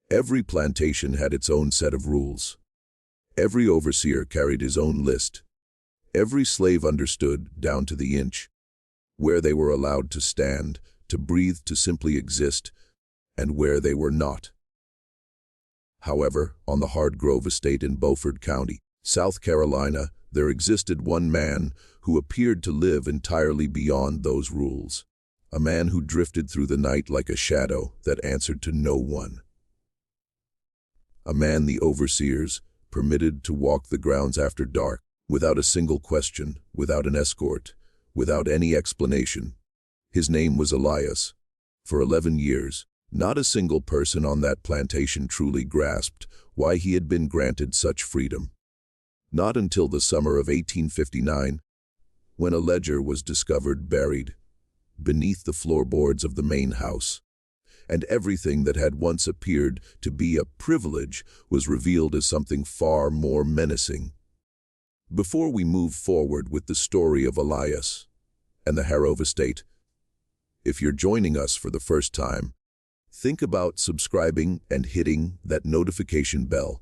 Every plantation had its own set of rules. Every overseer carried his own list. Every slave understood, down to the inch, where they were allowed to stand, to breathe, to simply exist, and where they were not. However, on the Hard Grove estate in Beaufort County, South Carolina, there existed one man who appeared to live entirely beyond those rules. A man who drifted through the night like a shadow that answered to no one. A man the overseers permitted to walk the grounds after dark, without a single question, without an escort, without any explanation. His name was Elias. For 11 years, not a single person on that plantation truly grasped why he had been granted such freedom. Not until the summer of 1859, when a ledger was discovered buried beneath the floorboards of the main house, and everything that had once appeared to be a privilege was revealed as something far more menacing. Before we move forward with the story of Elias and the Harrove estate, if you're joining us for the first time, think about subscribing and hitting that notification bell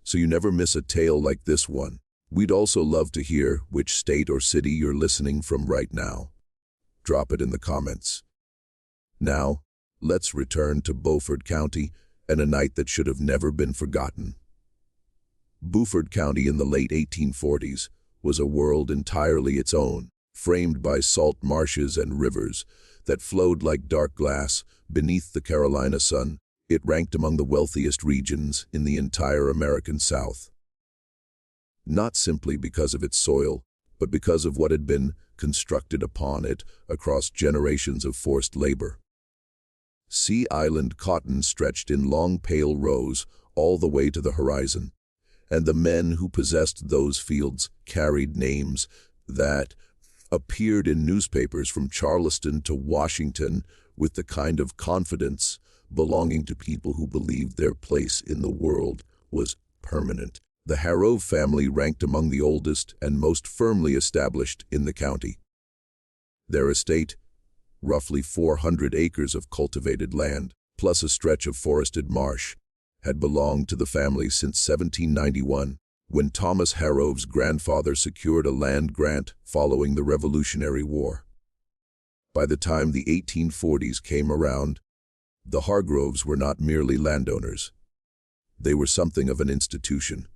so you never miss a tale like this one. We'd also love to hear which state or city you're listening from right now. Drop it in the comments. Now, let's return to Beaufort County and a night that should have never been forgotten. Beaufort County in the late 1840s was a world entirely its own, framed by salt marshes and rivers that flowed like dark glass beneath the Carolina sun. It ranked among the wealthiest regions in the entire American South. Not simply because of its soil, but because of what had been constructed upon it across generations of forced labor. Sea Island cotton stretched in long pale rows all the way to the horizon, and the men who possessed those fields carried names that appeared in newspapers from Charleston to Washington with the kind of confidence belonging to people who believed their place in the world was permanent. The Harrove family ranked among the oldest and most firmly established in the county. Their estate, roughly 400 acres of cultivated land, plus a stretch of forested marsh, had belonged to the family since 1791, when Thomas Harrove's grandfather secured a land grant following the Revolutionary War. By the time the 1840s came around, the Hargroves were not merely landowners. They were something of an institution.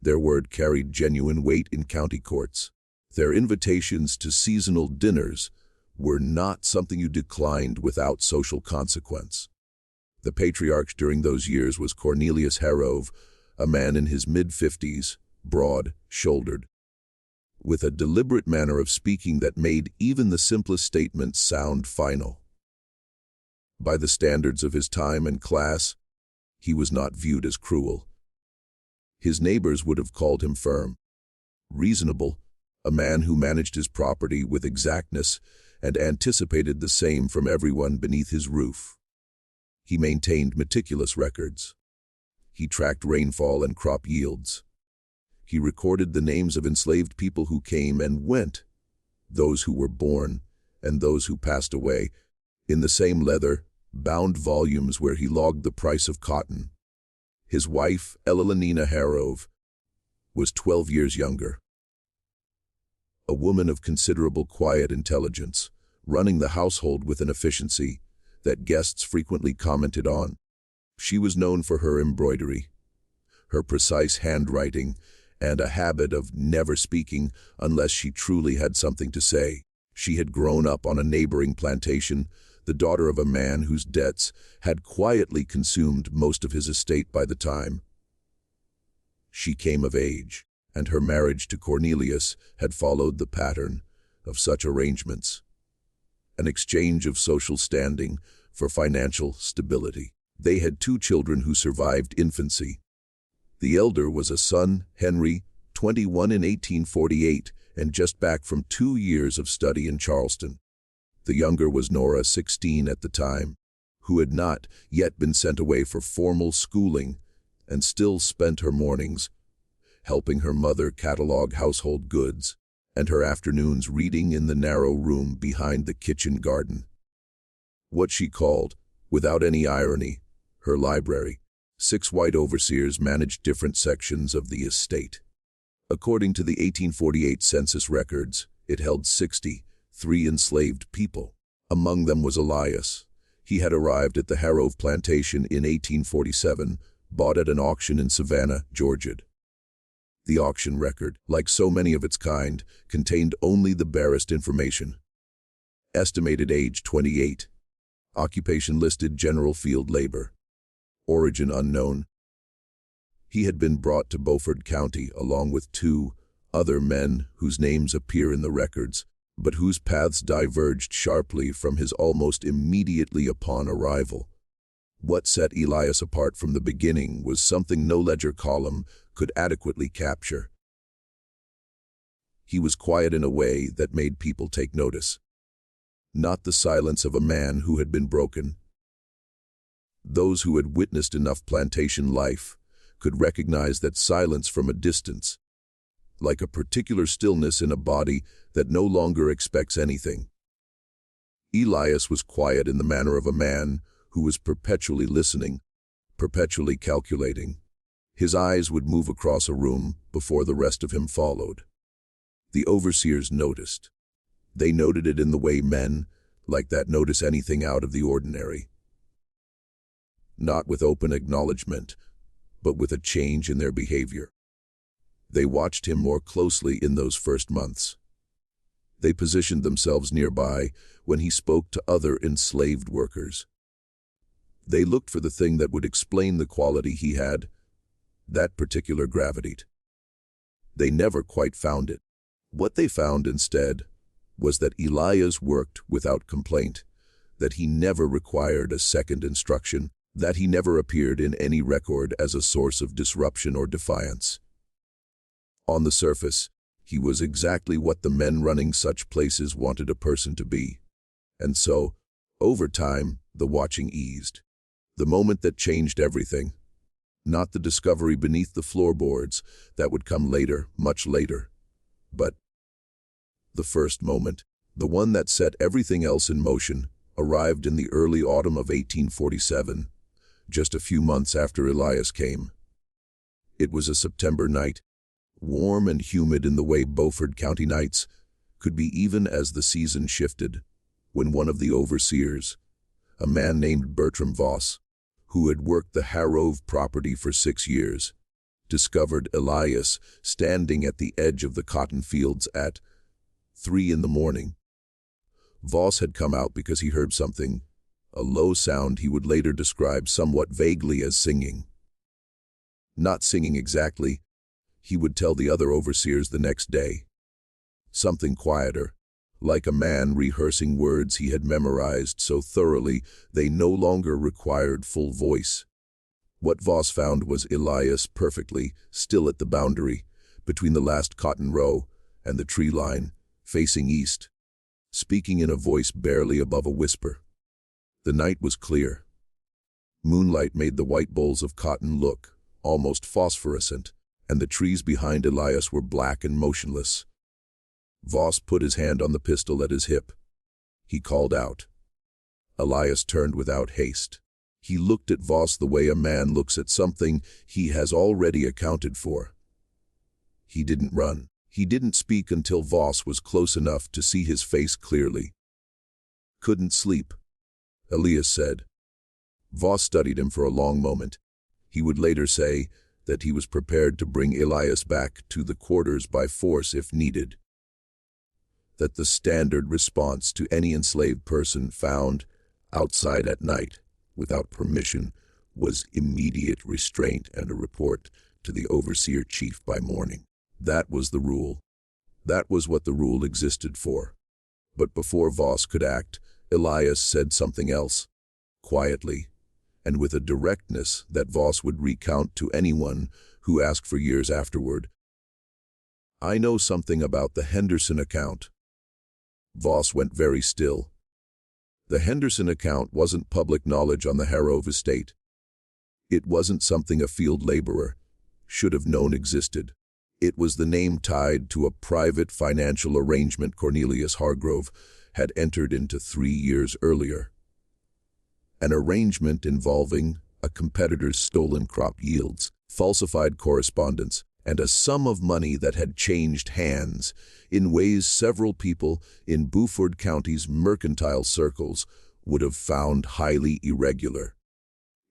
Their word carried genuine weight in county courts. Their invitations to seasonal dinners were not something you declined without social consequence. The patriarch during those years was Cornelius Harrove, a man in his mid-50s, broad-shouldered, with a deliberate manner of speaking that made even the simplest statements sound final. By the standards of his time and class, he was not viewed as cruel. His neighbors would have called him firm, reasonable, a man who managed his property with exactness and anticipated the same from everyone beneath his roof. He maintained meticulous records. He tracked rainfall and crop yields. He recorded the names of enslaved people who came and went, those who were born and those who passed away, in the same leather-bound volumes where he logged the price of cotton. His wife, Elenina Harrove, was 12 years younger. A woman of considerable quiet intelligence, running the household with an efficiency that guests frequently commented on. She was known for her embroidery, her precise handwriting, and a habit of never speaking unless she truly had something to say. She had grown up on a neighboring plantation, the daughter of a man whose debts had quietly consumed most of his estate by the time she came of age, and her marriage to Cornelius had followed the pattern of such arrangements, an exchange of social standing for financial stability. They had 2 children who survived infancy. The elder was a son, Henry, 21 in 1848, and just back from 2 years of study in Charleston. The younger was Nora, 16 at the time, who had not yet been sent away for formal schooling and still spent her mornings helping her mother catalog household goods and her afternoons reading in the narrow room behind the kitchen garden. What she called, without any irony, her library. 6 white overseers managed different sections of the estate. According to the 1848 census records, it held 63 enslaved people. Among them was Elias. He had arrived at the Harrove plantation in 1847, bought at an auction in Savannah, Georgia. The auction record, like so many of its kind, contained only the barest information. Estimated age 28. Occupation listed general field labor. Origin unknown. He had been brought to Beaufort County along with 2 other men whose names appear in the records, but whose paths diverged sharply from his almost immediately upon arrival. What set Elias apart from the beginning was something no ledger column could adequately capture. He was quiet in a way that made people take notice. Not the silence of a man who had been broken. Those who had witnessed enough plantation life could recognize that silence from a distance, like a particular stillness in a body that no longer expects anything. Elias was quiet in the manner of a man who was perpetually listening, perpetually calculating. His eyes would move across a room before the rest of him followed. The overseers noticed. They noted it in the way men, like that, notice anything out of the ordinary. Not with open acknowledgement, but with a change in their behavior. They watched him more closely in those first months. They positioned themselves nearby when he spoke to other enslaved workers. They looked for the thing that would explain the quality he had, that particular gravity. They never quite found it. What they found instead was that Elias worked without complaint, that he never required a second instruction, that he never appeared in any record as a source of disruption or defiance. On the surface, he was exactly what the men running such places wanted a person to be. And so, over time, the watching eased. The moment that changed everything. Not the discovery beneath the floorboards that would come later, much later, but the first moment, the one that set everything else in motion, arrived in the early autumn of 1847, just a few months after Elias came. It was a September night, warm and humid in the way Beaufort County nights could be even as the season shifted, when one of the overseers, a man named Bertram Voss, who had worked the Harrove property for 6 years, discovered Elias standing at the edge of the cotton fields at 3 in the morning. Voss had come out because he heard something, a low sound he would later describe somewhat vaguely as singing. Not singing exactly, he would tell the other overseers the next day. Something quieter, like a man rehearsing words he had memorized so thoroughly they no longer required full voice. What Voss found was Elias perfectly still at the boundary, between the last cotton row and the tree line, facing east, speaking in a voice barely above a whisper. The night was clear. Moonlight made the white bolls of cotton look almost phosphorescent, and the trees behind Elias were black and motionless. Voss put his hand on the pistol at his hip. He called out. Elias turned without haste. He looked at Voss the way a man looks at something he has already accounted for. He didn't run. He didn't speak until Voss was close enough to see his face clearly. Couldn't sleep, Elias said. Voss studied him for a long moment. He would later say that he was prepared to bring Elias back to the quarters by force if needed. That the standard response to any enslaved person found outside at night without permission was immediate restraint and a report to the overseer chief by morning. That was the rule. That was what the rule existed for. But before Voss could act, Elias said something else, quietly, and with a directness that Voss would recount to anyone who asked for years afterward. I know something about the Henderson account. Voss went very still. The Henderson account wasn't public knowledge on the Harrove estate. It wasn't something a field laborer should have known existed. It was the name tied to a private financial arrangement Cornelius Hargrove had entered into 3 years earlier. An arrangement involving a competitor's stolen crop yields, falsified correspondence, and a sum of money that had changed hands in ways several people in Beaufort County's mercantile circles would have found highly irregular.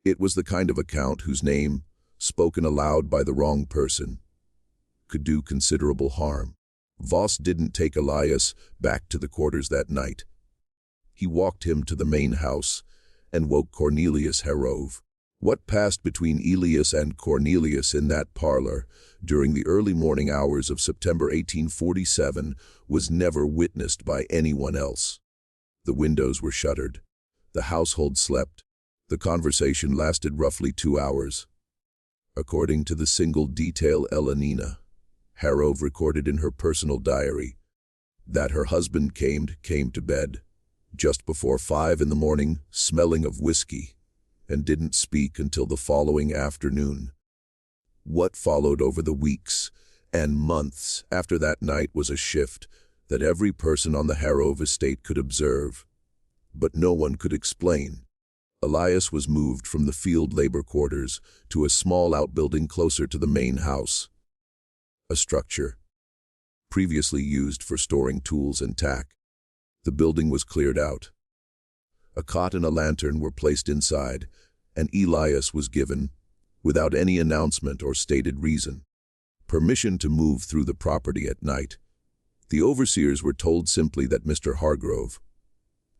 It was the kind of account whose name, spoken aloud by the wrong person, could do considerable harm. Voss didn't take Elias back to the quarters that night. He walked him to the main house and woke Cornelius Harrove. What passed between Elias and Cornelius in that parlor during the early morning hours of September 1847 was never witnessed by anyone else. The windows were shuttered. The household slept. The conversation lasted roughly 2 hours. According to the single detail Elenina Harrove recorded in her personal diary, that her husband came to bed just before 5 in the morning, smelling of whiskey, and didn't speak until the following afternoon. What followed over the weeks and months after that night was a shift that every person on the Harrove estate could observe, but no one could explain. Elias was moved from the field labor quarters to a small outbuilding closer to the main house. A structure previously used for storing tools and tack. The building was cleared out. A cot and a lantern were placed inside, and Elias was given, without any announcement or stated reason, permission to move through the property at night. The overseers were told simply that Mr. Hargrove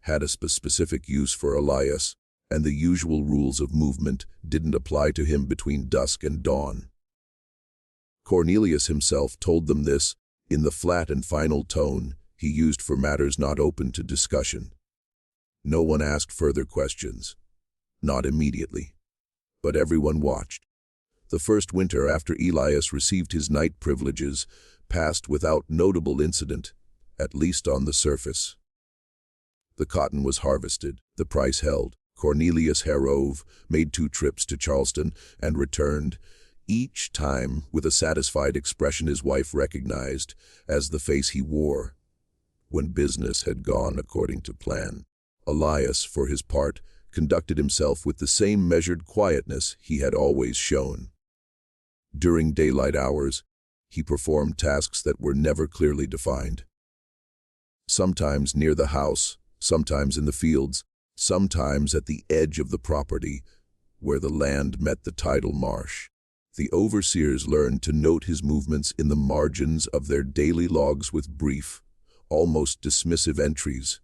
had a specific use for Elias, and the usual rules of movement didn't apply to him between dusk and dawn. Cornelius himself told them this in the flat and final tone he used for matters not open to discussion. No one asked further questions, not immediately, but everyone watched. The first winter after Elias received his night privileges passed without notable incident, at least on the surface. The cotton was harvested, the price held. Cornelius Harrove made 2 trips to Charleston and returned, each time with a satisfied expression his wife recognized as the face he wore when business had gone according to plan. Elias, for his part, conducted himself with the same measured quietness he had always shown. During daylight hours, he performed tasks that were never clearly defined. Sometimes near the house, sometimes in the fields, sometimes at the edge of the property, where the land met the tidal marsh. The overseers learned to note his movements in the margins of their daily logs with brief, almost dismissive entries.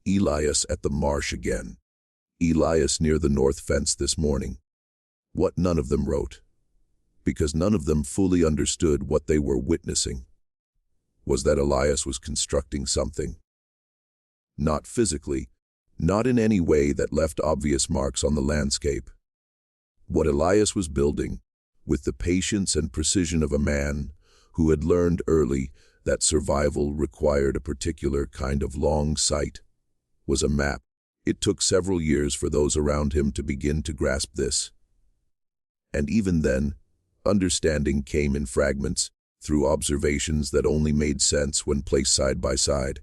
Elias at the marsh again. Elias near the north fence this morning. What none of them wrote, because none of them fully understood what they were witnessing, was that Elias was constructing something. Not physically, not in any way that left obvious marks on the landscape. What Elias was building, with the patience and precision of a man who had learned early that survival required a particular kind of long sight, was a map. It took several years for those around him to begin to grasp this. And even then, understanding came in fragments, through observations that only made sense when placed side by side.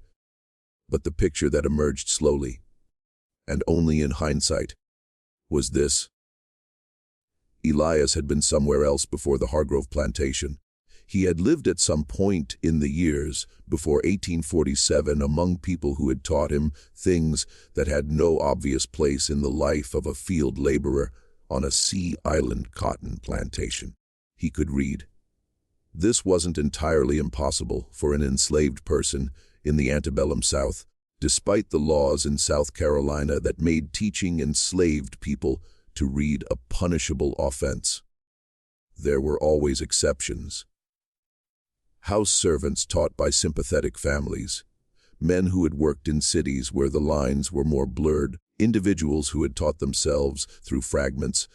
But the picture that emerged slowly, and only in hindsight, was this. Elias had been somewhere else before the Hargrove plantation. He had lived at some point in the years before 1847 among people who had taught him things that had no obvious place in the life of a field laborer on a Sea Island cotton plantation. He could read. This wasn't entirely impossible for an enslaved person in the antebellum South, despite the laws in South Carolina that made teaching enslaved people to read a punishable offense. There were always exceptions. House servants taught by sympathetic families, men who had worked in cities where the lines were more blurred, individuals who had taught themselves through fragments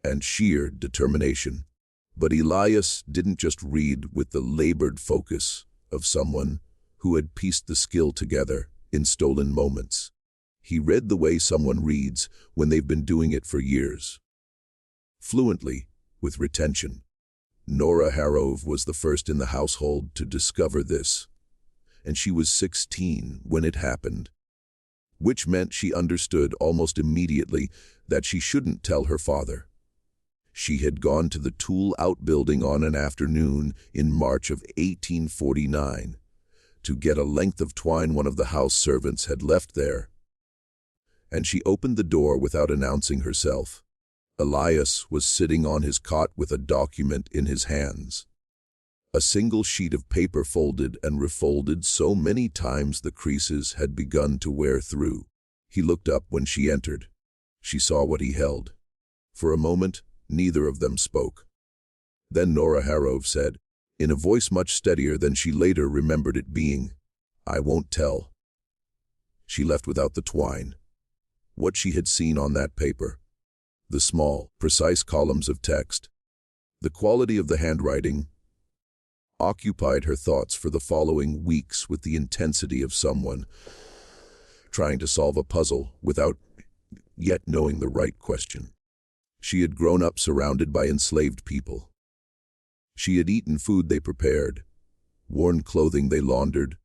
and sheer determination. But Elias didn't just read with the labored focus of someone who had pieced the skill together in stolen moments. He read the way someone reads when they've been doing it for years. Fluently, with retention. Nora Harrove was the first in the household to discover this, and she was 16 when it happened, which meant she understood almost immediately that she shouldn't tell her father. She had gone to the tool outbuilding on an afternoon in March of 1849 to get a length of twine one of the house servants had left there. And she opened the door without announcing herself. Elias was sitting on his cot with a document in his hands. A single sheet of paper folded and refolded so many times the creases had begun to wear through. He looked up when she entered. She saw what he held. For a moment, neither of them spoke. Then Nora Harrove said, in a voice much steadier than she later remembered it being, "I won't tell." She left without the twine. What she had seen on that paper, the small, precise columns of text, the quality of the handwriting, occupied her thoughts for the following weeks with the intensity of someone trying to solve a puzzle without yet knowing the right question. She had grown up surrounded by enslaved people. She had eaten food they prepared, worn clothing they laundered,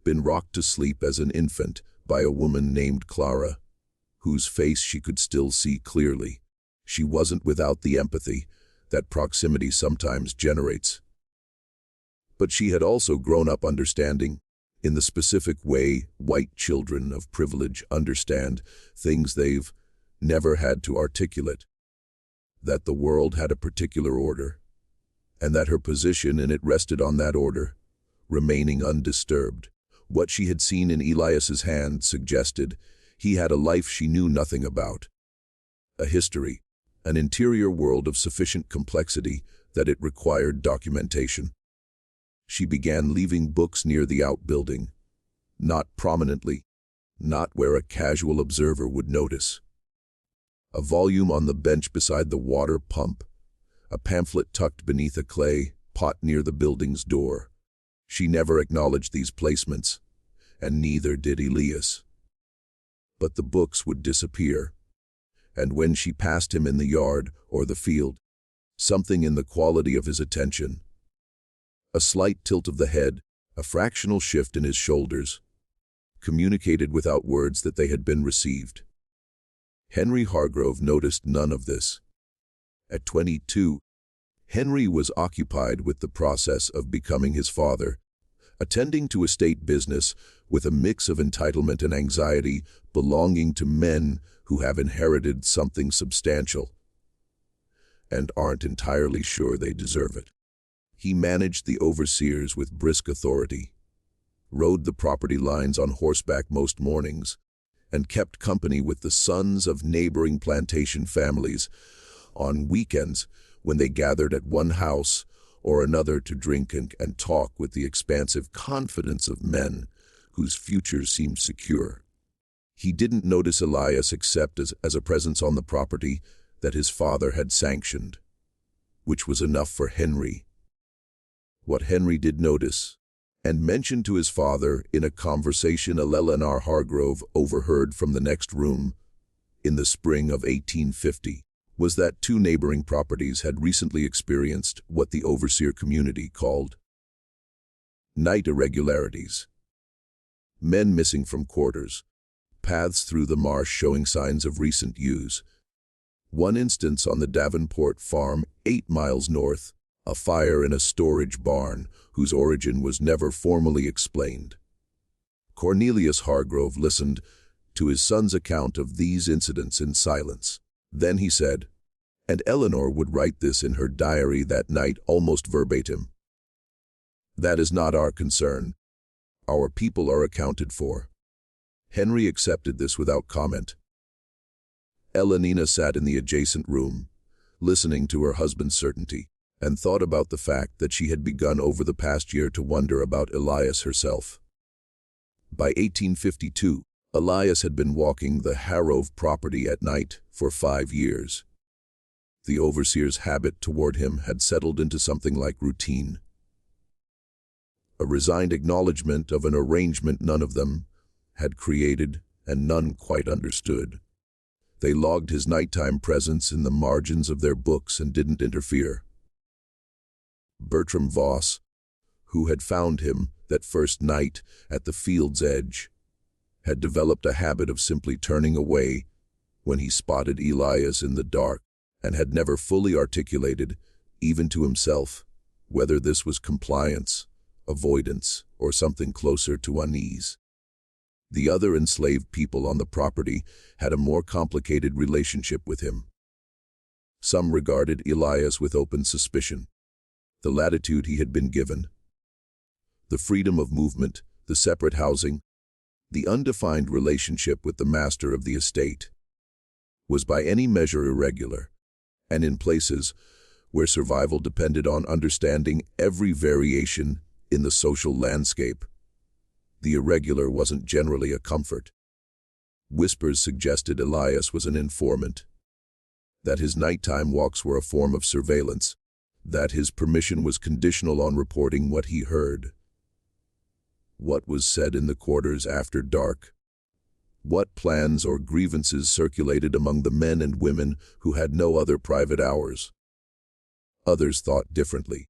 been rocked to sleep as an infant by a woman named Clara, whose face she could still see clearly. She wasn't without the empathy that proximity sometimes generates. But she had also grown up understanding, in the specific way white children of privilege understand things they've never had to articulate, that the world had a particular order, and that her position in it rested on that order, remaining undisturbed. What she had seen in Elias's hand suggested he had a life she knew nothing about, a history, an interior world of sufficient complexity that it required documentation. She began leaving books near the outbuilding, not prominently, not where a casual observer would notice. A volume on the bench beside the water pump, a pamphlet tucked beneath a clay pot near the building's door. She never acknowledged these placements, and neither did Elias. But the books would disappear, and when she passed him in the yard or the field, something in the quality of his attention, a slight tilt of the head, a fractional shift in his shoulders, communicated without words that they had been received. Henry Hargrove noticed none of this. At 22, Henry was occupied with the process of becoming his father, attending to estate business with a mix of entitlement and anxiety belonging to men who have inherited something substantial and aren't entirely sure they deserve it. He managed the overseers with brisk authority, rode the property lines on horseback most mornings, and kept company with the sons of neighboring plantation families on weekends when they gathered at one house or another to drink and talk with the expansive confidence of men whose futures seemed secure. He didn't notice Elias except as a presence on the property that his father had sanctioned, which was enough for Henry. What Henry did notice, and mentioned to his father in a conversation Eleanor Hargrove overheard from the next room in the spring of 1850, was that two neighboring properties had recently experienced what the overseer community called night irregularities. Men missing from quarters, paths through the marsh showing signs of recent use. One instance on the Davenport farm, 8 miles north, a fire in a storage barn whose origin was never formally explained. Cornelius Hargrove listened to his son's account of these incidents in silence. Then he said, and Eleanor would write this in her diary that night almost verbatim, "That is not our concern. Our people are accounted for." Henry accepted this without comment. Elenina sat in the adjacent room, listening to her husband's certainty, and thought about the fact that she had begun over the past year to wonder about Elias herself. By 1852, Elias had been walking the Harrove property at night for 5 years. The overseer's habit toward him had settled into something like routine. A resigned acknowledgement of an arrangement none of them had created and none quite understood. They logged his nighttime presence in the margins of their books and didn't interfere. Bertram Voss, who had found him that first night at the field's edge, had developed a habit of simply turning away when he spotted Elias in the dark and had never fully articulated, even to himself, whether this was compliance, avoidance, or something closer to unease. The other enslaved people on the property had a more complicated relationship with him. Some regarded Elias with open suspicion. The latitude he had been given, the freedom of movement, the separate housing, the undefined relationship with the master of the estate, was by any measure irregular, and in places where survival depended on understanding every variation in the social landscape, the irregular wasn't generally a comfort. Whispers suggested Elias was an informant, that his nighttime walks were a form of surveillance, that his permission was conditional on reporting what he heard. What was said in the quarters after dark? What plans or grievances circulated among the men and women who had no other private hours? Others thought differently.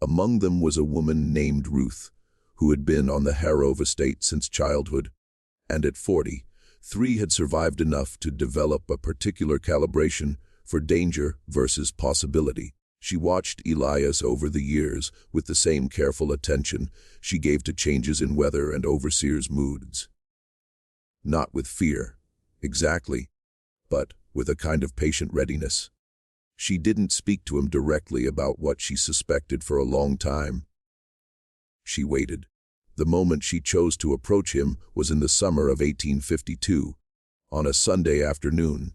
Among them was a woman named Ruth, who had been on the Harrove estate since childhood, and at 43 had survived enough to develop a particular calibration for danger versus possibility. She watched Elias over the years with the same careful attention she gave to changes in weather and overseers' moods. Not with fear, exactly, but with a kind of patient readiness. She didn't speak to him directly about what she suspected for a long time. She waited. The moment she chose to approach him was in the summer of 1852, on a Sunday afternoon.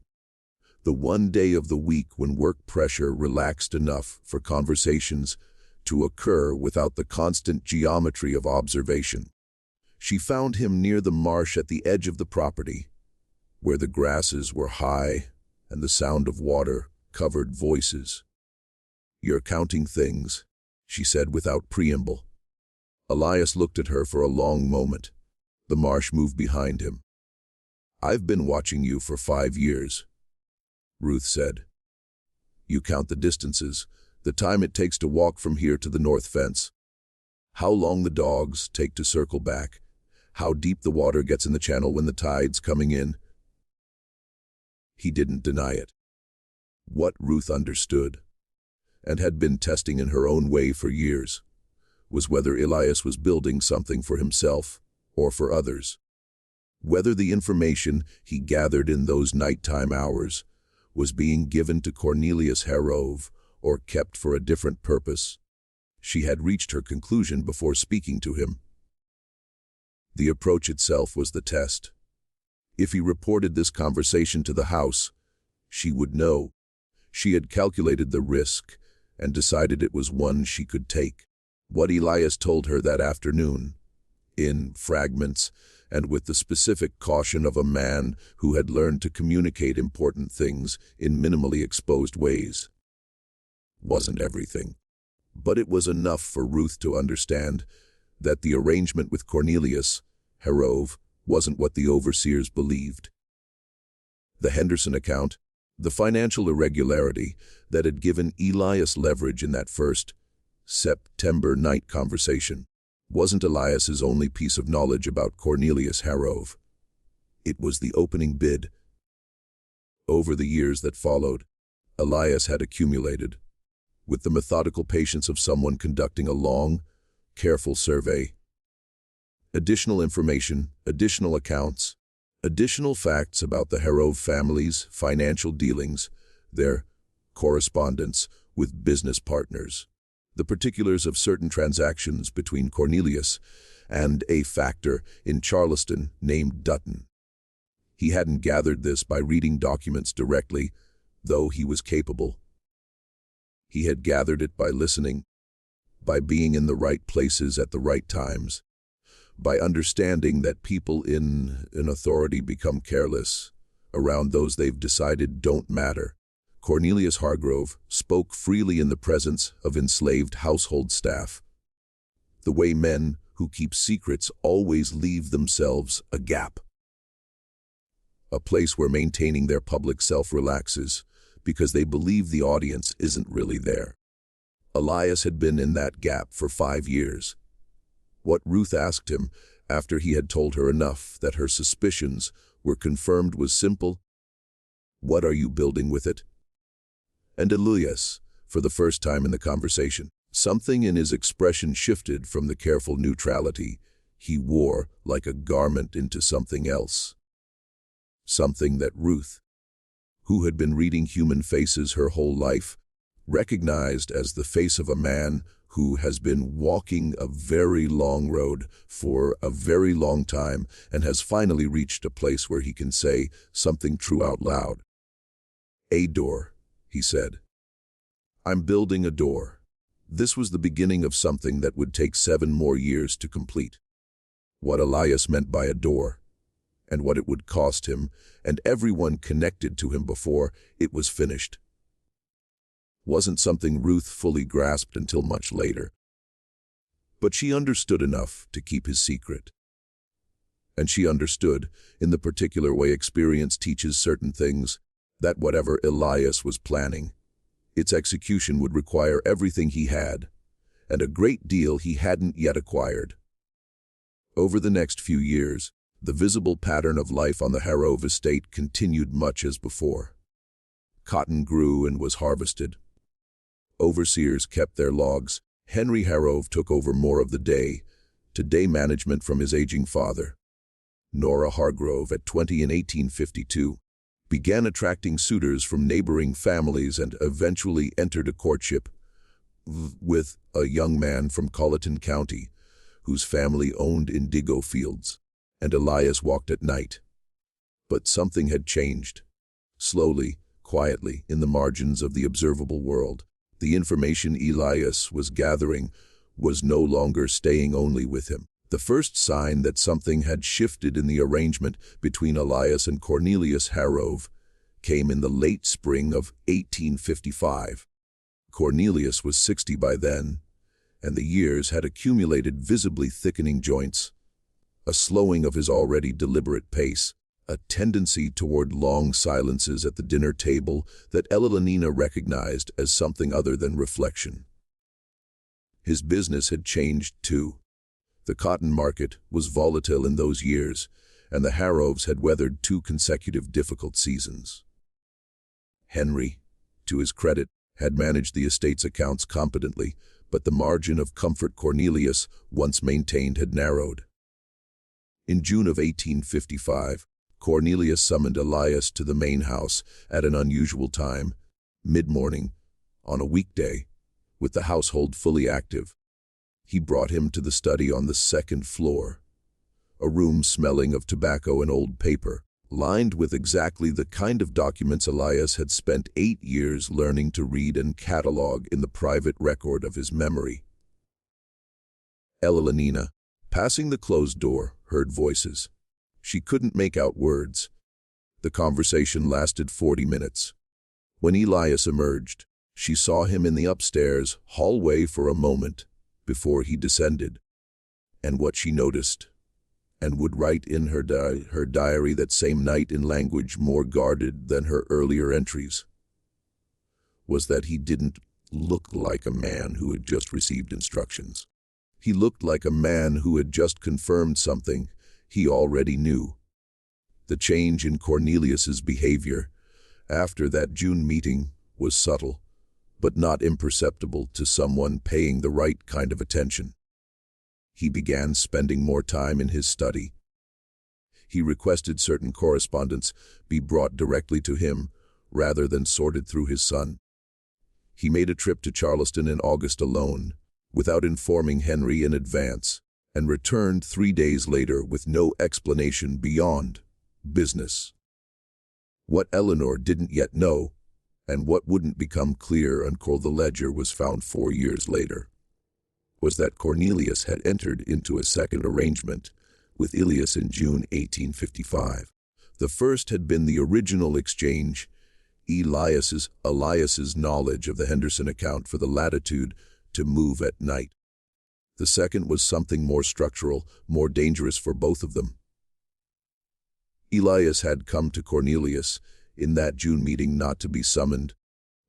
The one day of the week when work pressure relaxed enough for conversations to occur without the constant geometry of observation. She found him near the marsh at the edge of the property, where the grasses were high and the sound of water covered voices. "You're counting things," she said without preamble. Elias looked at her for a long moment. The marsh moved behind him. "I've been watching you for 5 years. Ruth said. "You count the distances, the time it takes to walk from here to the north fence, how long the dogs take to circle back, how deep the water gets in the channel when the tide's coming in." He didn't deny it. What Ruth understood, and had been testing in her own way for years, was whether Elias was building something for himself or for others. Whether the information he gathered in those nighttime hours was being given to Cornelius Harrove or kept for a different purpose. She had reached her conclusion before speaking to him. The approach itself was the test. If he reported this conversation to the house, she would know. She had calculated the risk and decided it was one she could take. What Elias told her that afternoon, in fragments and with the specific caution of a man who had learned to communicate important things in minimally exposed ways, wasn't everything. But it was enough for Ruth to understand that the arrangement with Cornelius Harrove wasn't what the overseers believed. The Henderson account, the financial irregularity that had given Elias leverage in that first September night conversation, wasn't Elias's only piece of knowledge about Cornelius Harrove. It was the opening bid. Over the years that followed, Elias had accumulated, with the methodical patience of someone conducting a long, careful survey, additional information, additional accounts, additional facts about the Harrove family's financial dealings, their correspondence with business partners, the particulars of certain transactions between Cornelius and a factor in Charleston named Dutton. He hadn't gathered this by reading documents directly, though he was capable. He had gathered it by listening, by being in the right places at the right times, by understanding that people in authority become careless around those they've decided don't matter. Cornelius Hargrove spoke freely in the presence of enslaved household staff, the way men who keep secrets always leave themselves a gap, a place where maintaining their public self relaxes because they believe the audience isn't really there. Elias had been in that gap for 5 years. What Ruth asked him, after he had told her enough that her suspicions were confirmed, was simple What are you building with it? And Elias, for the first time in the conversation, something in his expression shifted from the careful neutrality he wore like a garment into something else. Something that Ruth, who had been reading human faces her whole life, recognized as the face of a man who has been walking a very long road for a very long time and has finally reached a place where he can say something true out loud. "A door," he said. "I'm building a door." This was the beginning of something that would take 7 more years to complete. What Elias meant by a door, and what it would cost him and everyone connected to him before it was finished, wasn't something Ruth fully grasped until much later. But she understood enough to keep his secret. And she understood, in the particular way experience teaches certain things, that whatever Elias was planning, its execution would require everything he had, and a great deal he hadn't yet acquired. Over the next few years, the visible pattern of life on the Harrove estate continued much as before. Cotton grew and was harvested. Overseers kept their logs. Henry Harrove took over more of the day-to-day management from his aging father. Nora Hargrove, at 20 in 1852, began attracting suitors from neighboring families and eventually entered a courtship with a young man from Colleton County, whose family owned indigo fields, and Elias walked at night. But something had changed. Slowly, quietly, in the margins of the observable world, the information Elias was gathering was no longer staying only with him. The first sign that something had shifted in the arrangement between Elias and Cornelius Harrove came in the late spring of 1855. Cornelius was 60 by then, and the years had accumulated visibly thickening joints, a slowing of his already deliberate pace, a tendency toward long silences at the dinner table that Elenina recognized as something other than reflection. His business had changed too. The cotton market was volatile in those years, and the Harroves had weathered 2 consecutive difficult seasons. Henry, to his credit, had managed the estate's accounts competently, but the margin of comfort Cornelius once maintained had narrowed. In June of 1855, Cornelius summoned Elias to the main house at an unusual time, mid-morning, on a weekday, with the household fully active. He brought him to the study on the 2nd floor, a room smelling of tobacco and old paper, lined with exactly the kind of documents Elias had spent 8 years learning to read and catalog in the private record of his memory. Elenina, passing the closed door, heard voices. She couldn't make out words. The conversation lasted 40 minutes. When Elias emerged, she saw him in the upstairs hallway for a moment before he descended. And what she noticed, and would write in her diary that same night in language more guarded than her earlier entries, was that he didn't look like a man who had just received instructions. He looked like a man who had just confirmed something he already knew. The change in Cornelius's behavior after that June meeting was subtle, but not imperceptible to someone paying the right kind of attention. He began spending more time in his study. He requested certain correspondence be brought directly to him rather than sorted through his son. He made a trip to Charleston in August alone, without informing Henry in advance, and returned 3 days later with no explanation beyond business. What Eleanor didn't yet know, and what wouldn't become clear until the ledger was found 4 years later, was that Cornelius had entered into a second arrangement with Elias in June 1855. The first had been the original exchange, Elias's knowledge of the Henderson account for the latitude to move at night. The second was something more structural, more dangerous for both of them. Elias had come to Cornelius in that June meeting not to be summoned,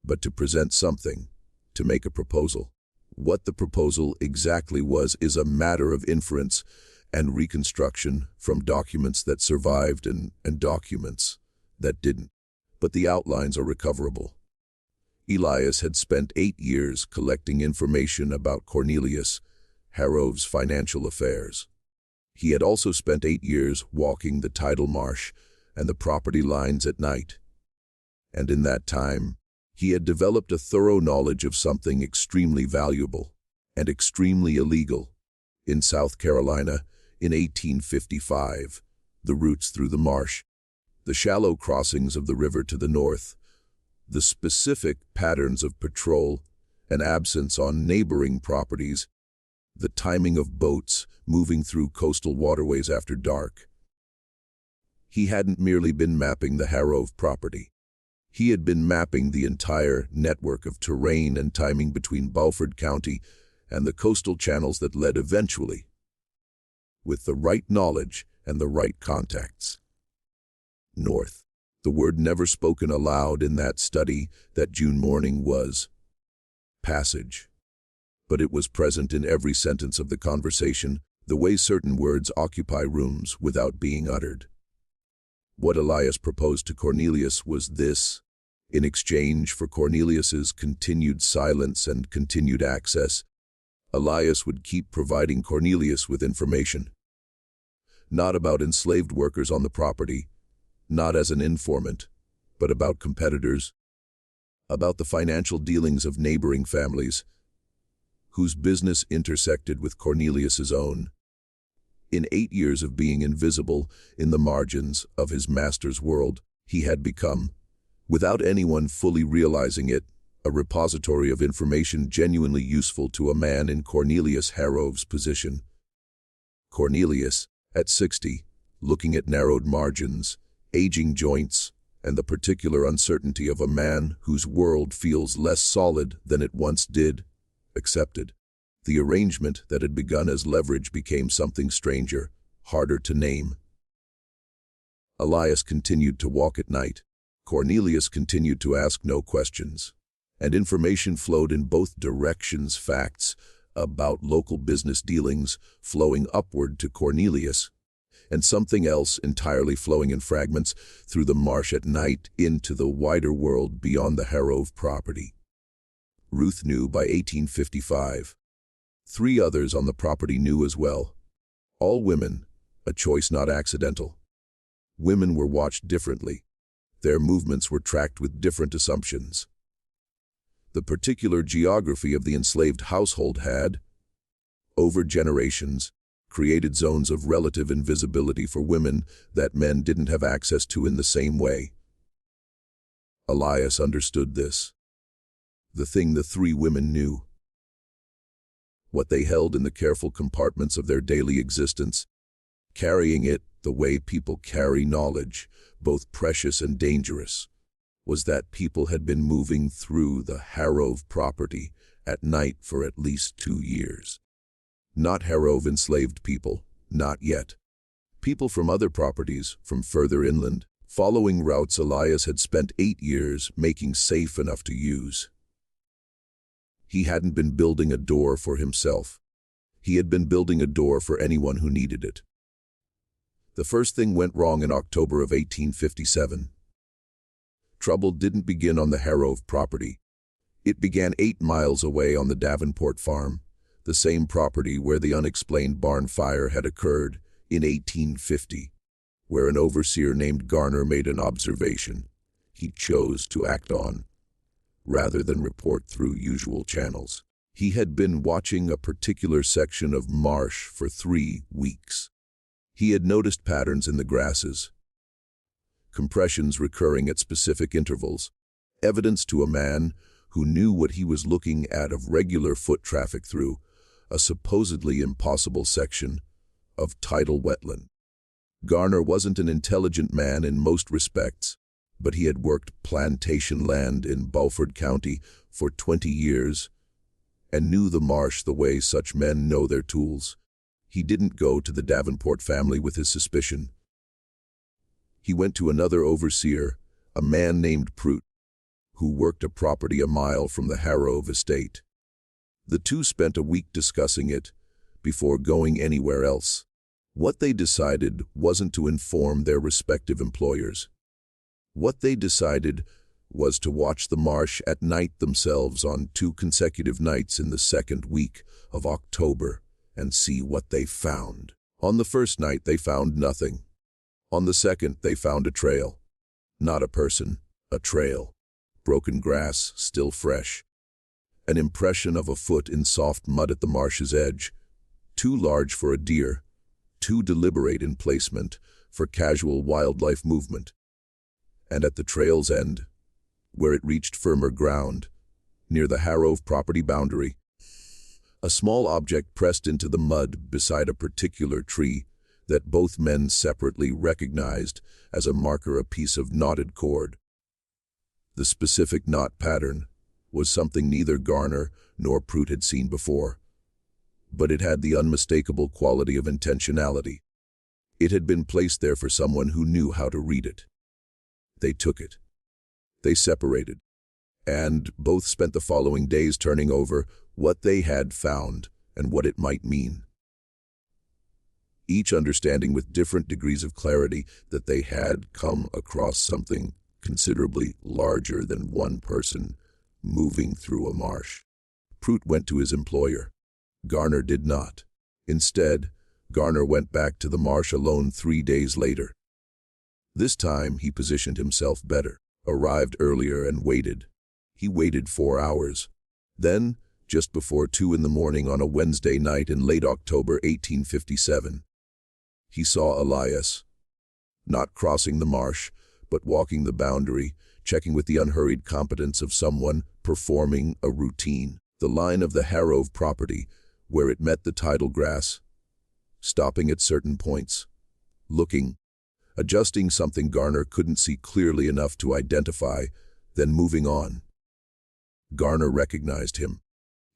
but to present something, to make a proposal. What the proposal exactly was is a matter of inference and reconstruction from documents that survived and documents that didn't. but the outlines are recoverable. Elias had spent 8 years collecting information about Cornelius Harrove's financial affairs. He had also spent 8 years walking the tidal marsh and the property lines at night. And in that time, he had developed a thorough knowledge of something extremely valuable and extremely illegal. In South Carolina, in 1855, the routes through the marsh, the shallow crossings of the river to the north, the specific patterns of patrol and absence on neighboring properties, the timing of boats moving through coastal waterways after dark. He hadn't merely been mapping the Harrove property. He had been mapping the entire network of terrain and timing between Beaufort County and the coastal channels that led eventually, with the right knowledge and the right contacts, north. The word never spoken aloud in that study that June morning was passage. But it was present in every sentence of the conversation, the way certain words occupy rooms without being uttered. What Elias proposed to Cornelius was this: in exchange for Cornelius's continued silence and continued access, Elias would keep providing Cornelius with information. Not about enslaved workers on the property, not as an informant, but about competitors, about the financial dealings of neighboring families, whose business intersected with Cornelius's own. In 8 years of being invisible in the margins of his master's world, he had become, without anyone fully realizing it, a repository of information genuinely useful to a man in Cornelius Harrove's position. Cornelius, at 60, looking at narrowed margins, aging joints, and the particular uncertainty of a man whose world feels less solid than it once did, accepted. The arrangement that had begun as leverage became something stranger, harder to name. Elias continued to walk at night. Cornelius continued to ask no questions. And information flowed in both directions, facts about local business dealings flowing upward to Cornelius, and something else entirely flowing in fragments through the marsh at night into the wider world beyond the Harrove property. Ruth knew by 1855. 3 others on the property knew as well. All women, a choice not accidental. Women were watched differently. Their movements were tracked with different assumptions. The particular geography of the enslaved household had, over generations, created zones of relative invisibility for women that men didn't have access to in the same way. Elias understood this. The thing the 3 women knew. What they held in the careful compartments of their daily existence, carrying it the way people carry knowledge, both precious and dangerous, was that people had been moving through the Harrove property at night for at least 2 years. Not Harrove enslaved people, not yet. People from other properties, from further inland, following routes Elias had spent 8 years making safe enough to use. He hadn't been building a door for himself. He had been building a door for anyone who needed it. The first thing went wrong in October of 1857. Trouble didn't begin on the Harrove property. It began 8 miles away on the Davenport farm, the same property where the unexplained barn fire had occurred in 1850, where an overseer named Garner made an observation he chose to act on, rather than report through usual channels. He had been watching a particular section of marsh for 3 weeks. He had noticed patterns in the grasses, compressions recurring at specific intervals, evidence to a man who knew what he was looking at of regular foot traffic through a supposedly impossible section of tidal wetland. Garner wasn't an intelligent man in most respects, but he had worked plantation land in Beaufort County for 20 years and knew the marsh the way such men know their tools. He didn't go to the Davenport family with his suspicion. He went to another overseer, a man named Prout, who worked a property a mile from the Harrove estate. The 2 spent a week discussing it before going anywhere else. What they decided wasn't to inform their respective employers. What they decided was to watch the marsh at night themselves on 2 consecutive nights in the second week of October and see what they found. On the first night, they found nothing. On the second, they found a trail. Not a person, a trail. Broken grass, still fresh. An impression of a foot in soft mud at the marsh's edge. Too large for a deer, too deliberate in placement for casual wildlife movement. And at the trail's end, where it reached firmer ground, near the Harrow property boundary, a small object pressed into the mud beside a particular tree that both men separately recognized as a marker, a piece of knotted cord. The specific knot pattern was something neither Garner nor Prout had seen before, but it had the unmistakable quality of intentionality. It had been placed there for someone who knew how to read it. They took it. They separated, and both spent the following days turning over what they had found and what it might mean, each understanding with different degrees of clarity that they had come across something considerably larger than one person moving through a marsh. Prout went to his employer. Garner did not. Instead, Garner went back to the marsh alone 3 days later. This time, he positioned himself better, arrived earlier and waited. He waited 4 hours. Then, just before 2 in the morning on a Wednesday night in late October 1857, he saw Elias, not crossing the marsh, but walking the boundary, checking with the unhurried competence of someone performing a routine. The line of the Harrow property, where it met the tidal grass, stopping at certain points, looking, adjusting something Garner couldn't see clearly enough to identify, then moving on. Garner recognized him.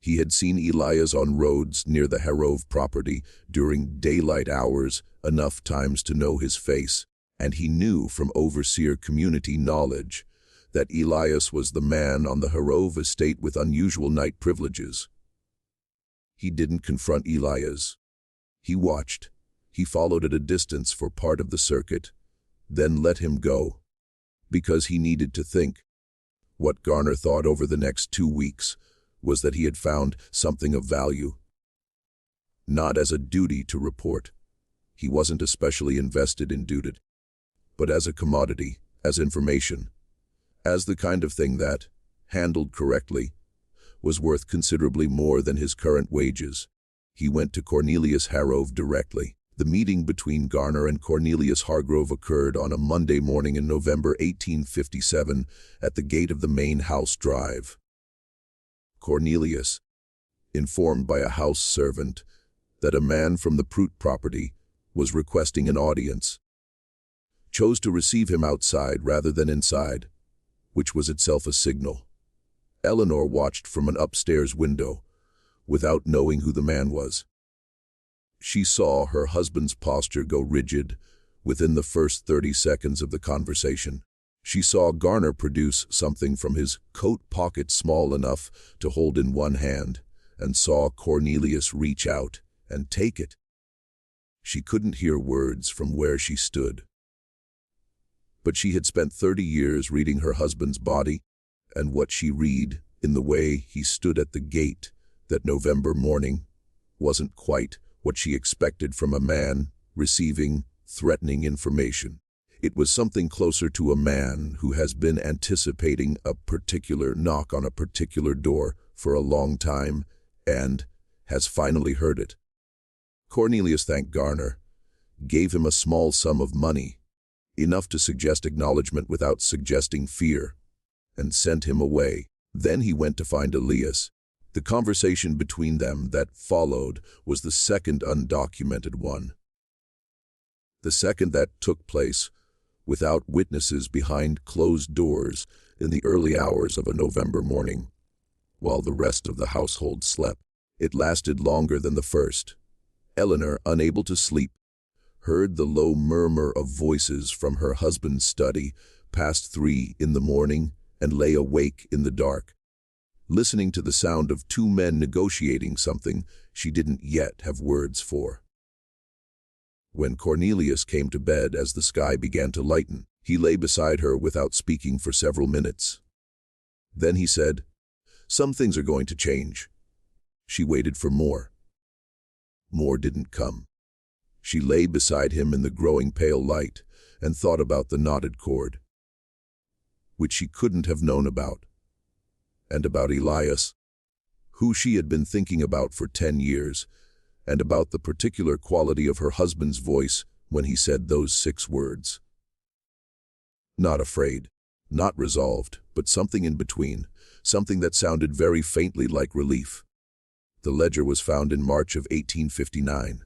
He had seen Elias on roads near the Harrow property during daylight hours enough times to know his face, and he knew from overseer community knowledge that Elias was the man on the Harrow estate with unusual night privileges. He didn't confront Elias. He watched. He followed at a distance for part of the circuit, then let him go, because he needed to think. What Garner thought over the next 2 weeks was that he had found something of value. Not as a duty to report. He wasn't especially invested in duty, but as a commodity, as information, as the kind of thing that, handled correctly, was worth considerably more than his current wages. He went to Cornelius Harrow directly. The meeting between Garner and Cornelius Hargrove occurred on a Monday morning in November 1857 at the gate of the main house drive. Cornelius, informed by a house servant that a man from the Prout property was requesting an audience, chose to receive him outside rather than inside, which was itself a signal. Eleanor watched from an upstairs window, without knowing who the man was. She saw her husband's posture go rigid within the first 30 seconds of the conversation. She saw Garner produce something from his coat pocket small enough to hold in one hand, and saw Cornelius reach out and take it. She couldn't hear words from where she stood, but she had spent 30 years reading her husband's body, and what she read in the way he stood at the gate that November morning wasn't quite what she expected from a man receiving threatening information. It was something closer to a man who has been anticipating a particular knock on a particular door for a long time and has finally heard it. Cornelius thanked Garner, gave him a small sum of money, enough to suggest acknowledgement without suggesting fear, and sent him away. Then he went to find Elias. The conversation between them that followed was the second undocumented one. The second that took place without witnesses behind closed doors in the early hours of a November morning, while the rest of the household slept. It lasted longer than the first. Eleanor, unable to sleep, heard the low murmur of voices from her husband's study past 3 in the morning and lay awake in the dark, listening to the sound of 2 men negotiating something she didn't yet have words for. When Cornelius came to bed as the sky began to lighten, He lay beside her without speaking for several minutes. Then he said, "Some things are going to change." She waited for more. More didn't come. She lay beside him in the growing pale light and thought about the knotted cord, which she couldn't have known about, and about Elias, who she had been thinking about for 10 years, and about the particular quality of her husband's voice when he said those 6 words. Not afraid, not resolved, but something in between, something that sounded very faintly like relief. The ledger was found in March of 1859.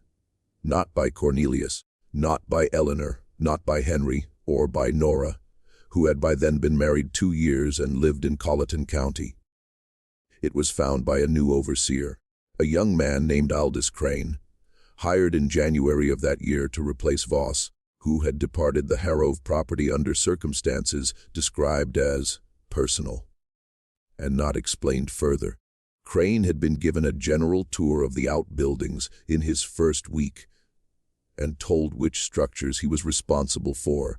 Not by Cornelius, not by Eleanor, not by Henry, or by Nora, who had by then been married 2 years and lived in Colleton County. It was found by a new overseer, a young man named Aldous Crane, hired in January of that year to replace Voss, who had departed the Harrove property under circumstances described as personal, and not explained further. Crane had been given a general tour of the outbuildings in his first week and told which structures he was responsible for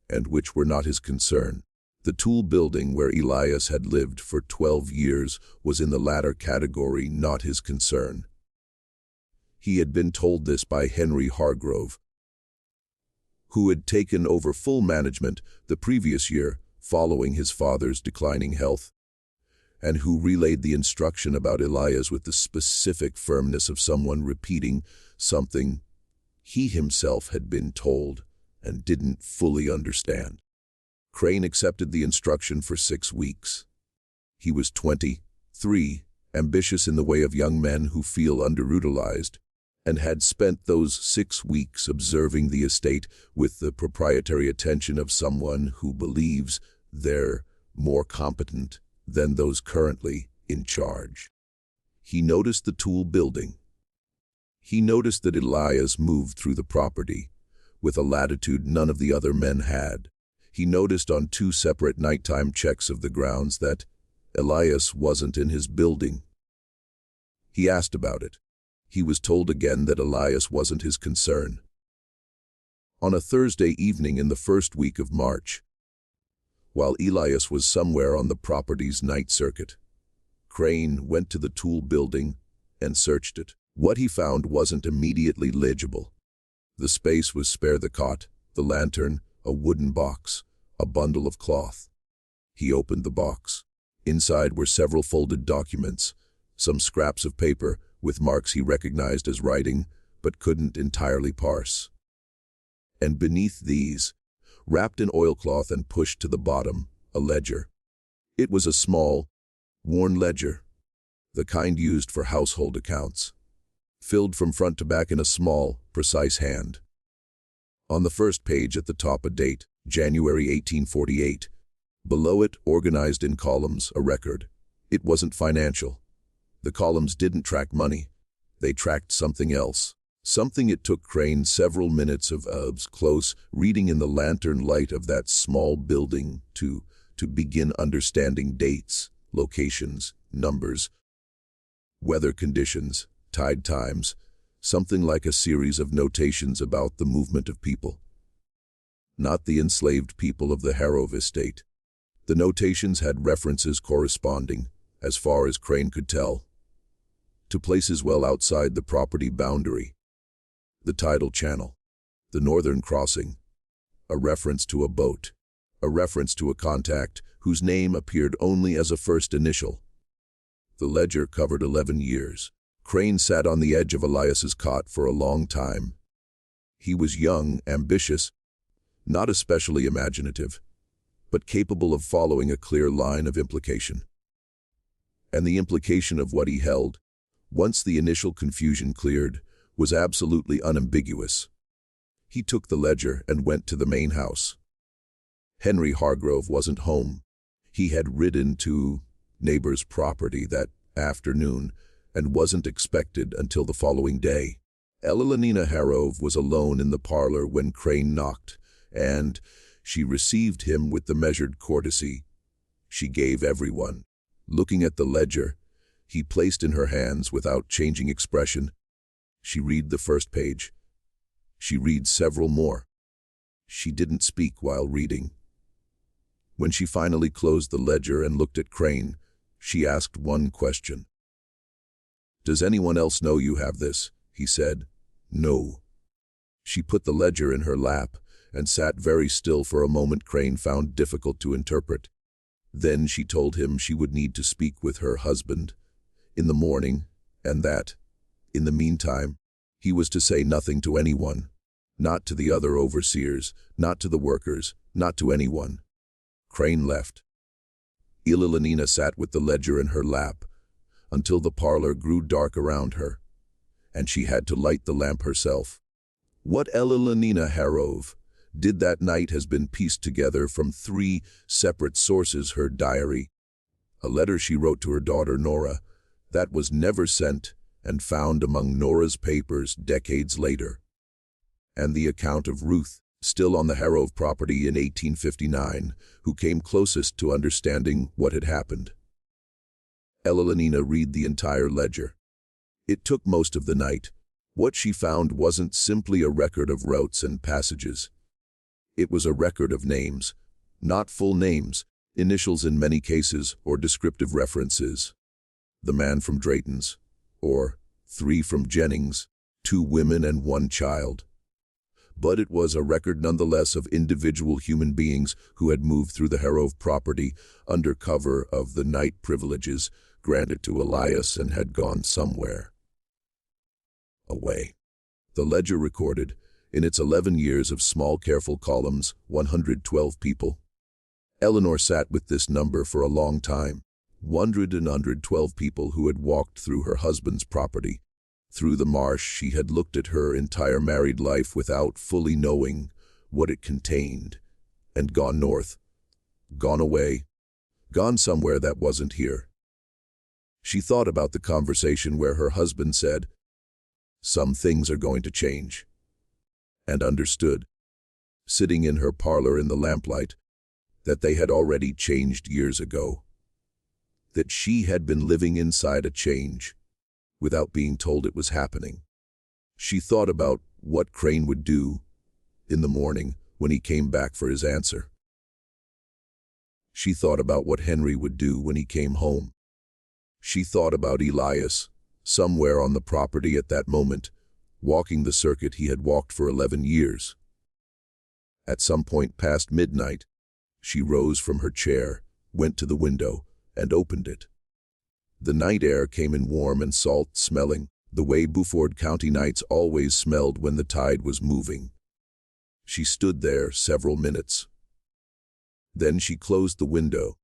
and which were not his concern. The tool building where Elias had lived for 12 years was in the latter category, not his concern. He had been told this by Henry Hargrove, who had taken over full management the previous year following his father's declining health, and who relayed the instruction about Elias with the specific firmness of someone repeating something he himself had been told and didn't fully understand. Crane accepted the instruction for 6 weeks. He was 23, ambitious in the way of young men who feel underutilized, and had spent those 6 weeks observing the estate with the proprietary attention of someone who believes they're more competent than those currently in charge. He noticed the tool building. He noticed that Elias moved through the property with a latitude none of the other men had. He noticed on 2 separate nighttime checks of the grounds that Elias wasn't in his building. He asked about it. He was told again that Elias wasn't his concern. On a Thursday evening in the first week of March, while Elias was somewhere on the property's night circuit, Crane went to the tool building and searched it. What he found wasn't immediately legible. The space was spare: the cot, the lantern, a wooden box, a bundle of cloth. He opened the box. Inside were several folded documents, some scraps of paper with marks he recognized as writing but couldn't entirely parse. And beneath these, wrapped in oilcloth and pushed to the bottom, a ledger. It was a small, worn ledger, the kind used for household accounts, filled from front to back in a small, precise hand. On the first page at the top a date, January 1848. Below it, organized in columns, a record. It wasn't financial. The columns didn't track money. They tracked something else. Something it took Crane several minutes of close reading in the lantern light of that small building to begin understanding: dates, locations, numbers, weather conditions, tide times, something like a series of notations about the movement of people. Not the enslaved people of the Harrove estate. The notations had references corresponding, as far as Crane could tell, to places well outside the property boundary. The tidal channel, the northern crossing, a reference to a boat, a reference to a contact whose name appeared only as a first initial. The ledger covered 11 years. Crane sat on the edge of Elias's cot for a long time. He was young, ambitious, not especially imaginative, but capable of following a clear line of implication. And the implication of what he held, once the initial confusion cleared, was absolutely unambiguous. He took the ledger and went to the main house. Henry Hargrove wasn't home. He had ridden to neighbor's property that afternoon and wasn't expected until the following day. Elenina Harrove was alone in the parlor when Crane knocked, and she received him with the measured courtesy she gave everyone. Looking at the ledger he placed in her hands without changing expression, she read the first page. She read several more. She didn't speak while reading. When she finally closed the ledger and looked at Crane, she asked one question. "Does anyone else know you have this?" he said. "No." She put the ledger in her lap and sat very still for a moment Crane found difficult to interpret. Then she told him she would need to speak with her husband in the morning, and that, in the meantime, he was to say nothing to anyone, not to the other overseers, not to the workers, not to anyone. Crane left. Ilalanina sat with the ledger in her lap until the parlor grew dark around her, and she had to light the lamp herself. What Ilalanina Harov did that night has been pieced together from 3 separate sources: her diary, a letter she wrote to her daughter Nora that was never sent and found among Nora's papers decades later, and the account of Ruth, still on the Harov property in 1859, who came closest to understanding what had happened. Ilalanina read the entire ledger. It took most of the night. What she found wasn't simply a record of routes and passages. It was a record of names, not full names, initials in many cases, or descriptive references. The man from Drayton's, or 3 from Jennings, 2 women and 1 child. But it was a record nonetheless of individual human beings who had moved through the Harov property under cover of the night privileges granted to Elias and had gone somewhere away. The ledger recorded, in its 11 years of small careful columns, 112 people. Eleanor sat with this number for a long time. 112 people who had walked through her husband's property. Through the marsh she had looked at her entire married life without fully knowing what it contained, and gone north, gone away, gone somewhere that wasn't here. She thought about the conversation where her husband said, "Some things are going to change," and understood, sitting in her parlor in the lamplight, that they had already changed years ago, that she had been living inside a change, without being told it was happening. She thought about what Crane would do in the morning when he came back for his answer. She thought about what Henry would do when he came home. She thought about Elias, somewhere on the property at that moment, walking the circuit he had walked for 11 years. At some point past midnight, she rose from her chair, went to the window, and opened it. The night air came in warm and salt-smelling, the way Beaufort County nights always smelled when the tide was moving. She stood there several minutes. Then she closed the window,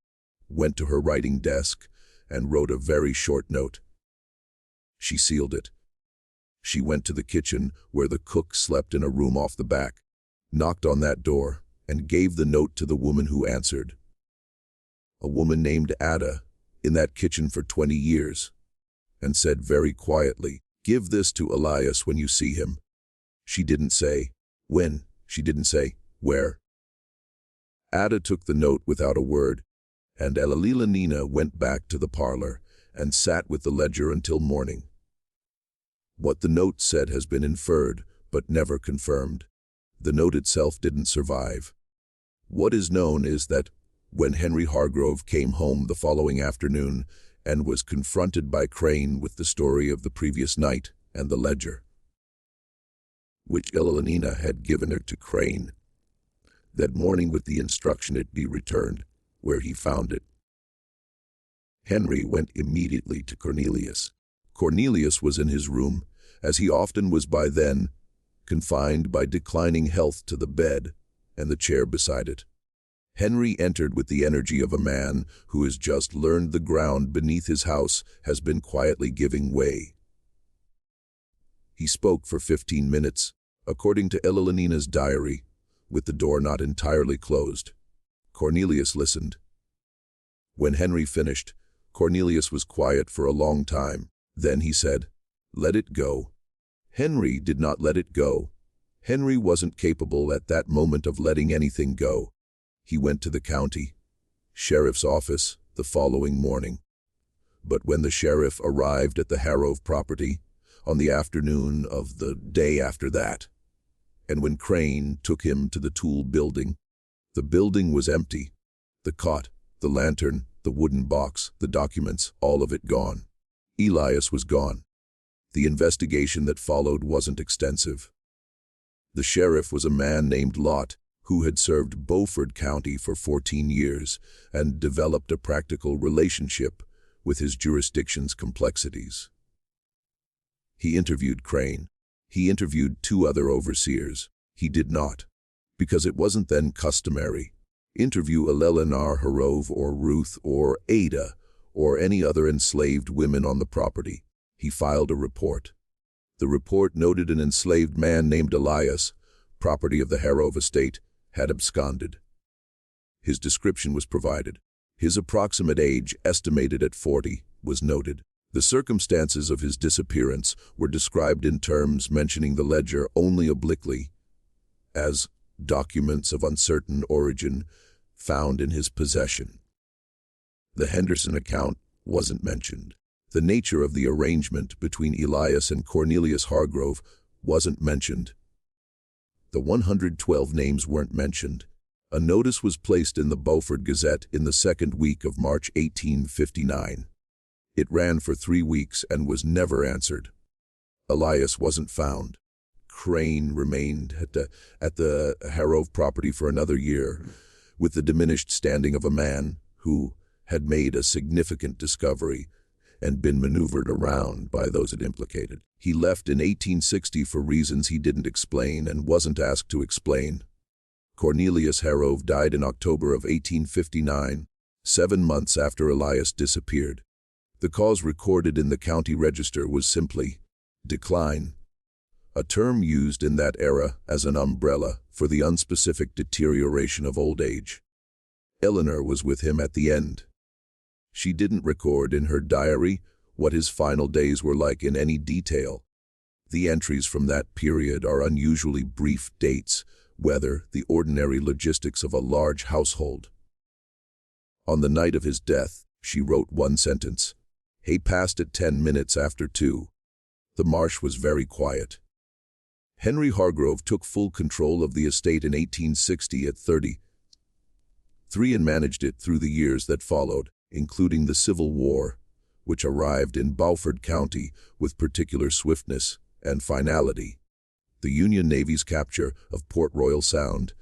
went to her writing desk, and wrote a very short note. She sealed it. She went to the kitchen, where the cook slept in a room off the back, knocked on that door, and gave the note to the woman who answered. A woman named Ada, in that kitchen for 20 years, and said very quietly, "Give this to Elias when you see him." She didn't say when, she didn't say where. Ada took the note without a word, and Ilalanina went back to the parlor and sat with the ledger until morning. What the note said has been inferred, but never confirmed. The note itself didn't survive. What is known is that when Henry Hargrove came home the following afternoon and was confronted by Crane with the story of the previous night and the ledger, which Ilalanina had given her to Crane that morning with the instruction it be returned where he found it, Henry went immediately to Cornelius. Cornelius was in his room, as he often was by then, confined by declining health to the bed and the chair beside it. Henry entered with the energy of a man who has just learned the ground beneath his house has been quietly giving way. He spoke for 15 minutes, according to Ilalanina's diary, with the door not entirely closed. Cornelius listened. When Henry finished, Cornelius was quiet for a long time. Then he said, "Let it go." Henry did not let it go. Henry wasn't capable at that moment of letting anything go. He went to the county sheriff's office the following morning. But when the sheriff arrived at the Hargrove property on the afternoon of the day after that, And when Crane took him to the tool building, the building was empty. The cot, the lantern, the wooden box, the documents, all of it gone. Elias was gone. The investigation that followed wasn't extensive. The sheriff was a man named Lott, who had served Beaufort County for 14 years and developed a practical relationship with his jurisdiction's complexities. He interviewed Crane. He interviewed 2 other overseers. He did not, because it wasn't then customary, interview Eleanor Harrove or Ruth or Ada or any other enslaved women on the property. He filed a report. The report noted an enslaved man named Elias, property of the Harrove estate, had absconded. His description was provided. His approximate age, estimated at 40, was noted. The circumstances of his disappearance were described in terms mentioning the ledger only obliquely, as documents of uncertain origin found in his possession. The Henderson account wasn't mentioned. The nature of the arrangement between Elias and Cornelius Hargrove wasn't mentioned. The 112 names weren't mentioned. A notice was placed in the Beaufort Gazette in the second week of March 1859. It ran for 3 weeks and was never answered. Elias wasn't found. Crane remained at the Harrove property for another year, with the diminished standing of a man who had made a significant discovery and been maneuvered around by those it implicated. He left in 1860 for reasons he didn't explain and wasn't asked to explain. Cornelius Harrove died in October of 1859, 7 months after Elias disappeared. The cause recorded in the county register was simply decline, a term used in that era as an umbrella for the unspecific deterioration of old age. Eleanor was with him at the end. She didn't record in her diary what his final days were like in any detail. The entries from that period are unusually brief dates, whether the ordinary logistics of a large household. On the night of his death, she wrote one sentence. He passed at 10 minutes after 2. The marsh was very quiet. Henry Hargrove took full control of the estate in 1860 at 33 and managed it through the years that followed, including the Civil War, which arrived in Beaufort County with particular swiftness and finality. The Union Navy's capture of Port Royal Sound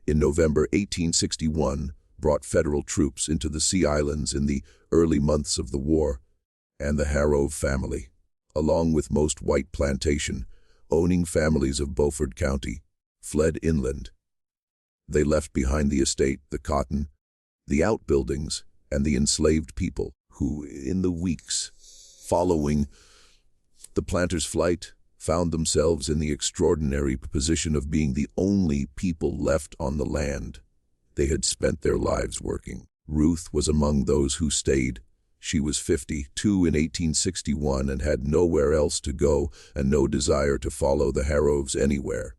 in November 1861 brought federal troops into the Sea Islands in the early months of the war, and the Harrove family, along with most white plantation-owning families of Beaufort County, fled inland. They left behind the estate, the cotton, the outbuildings, and the enslaved people who, in the weeks following the planters' flight, found themselves in the extraordinary position of being the only people left on the land. They had spent their lives working. Ruth was among those who stayed. She was 52 in 1861 and had nowhere else to go and no desire to follow the Harroves anywhere.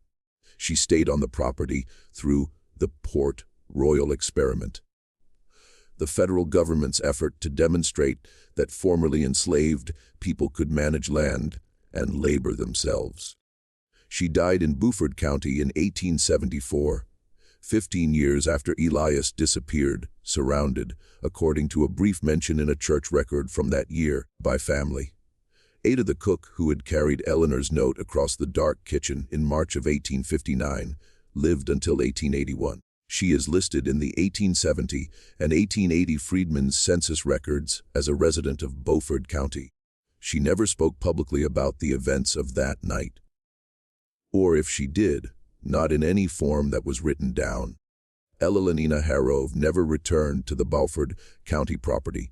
She stayed on the property through the Port Royal experiment, the federal government's effort to demonstrate that formerly enslaved people could manage land and labor themselves. She died in Beaufort County in 1874, 15 years after Elias disappeared, surrounded, according to a brief mention in a church record from that year, by family. Ada, the cook who had carried Eleanor's note across the dark kitchen in March of 1859, lived until 1881. She is listed in the 1870 and 1880 Freedmen's Census records as a resident of Beaufort County. She never spoke publicly about the events of that night. Or if she did, not in any form that was written down. Eleanor Harrove never returned to the Beaufort County property.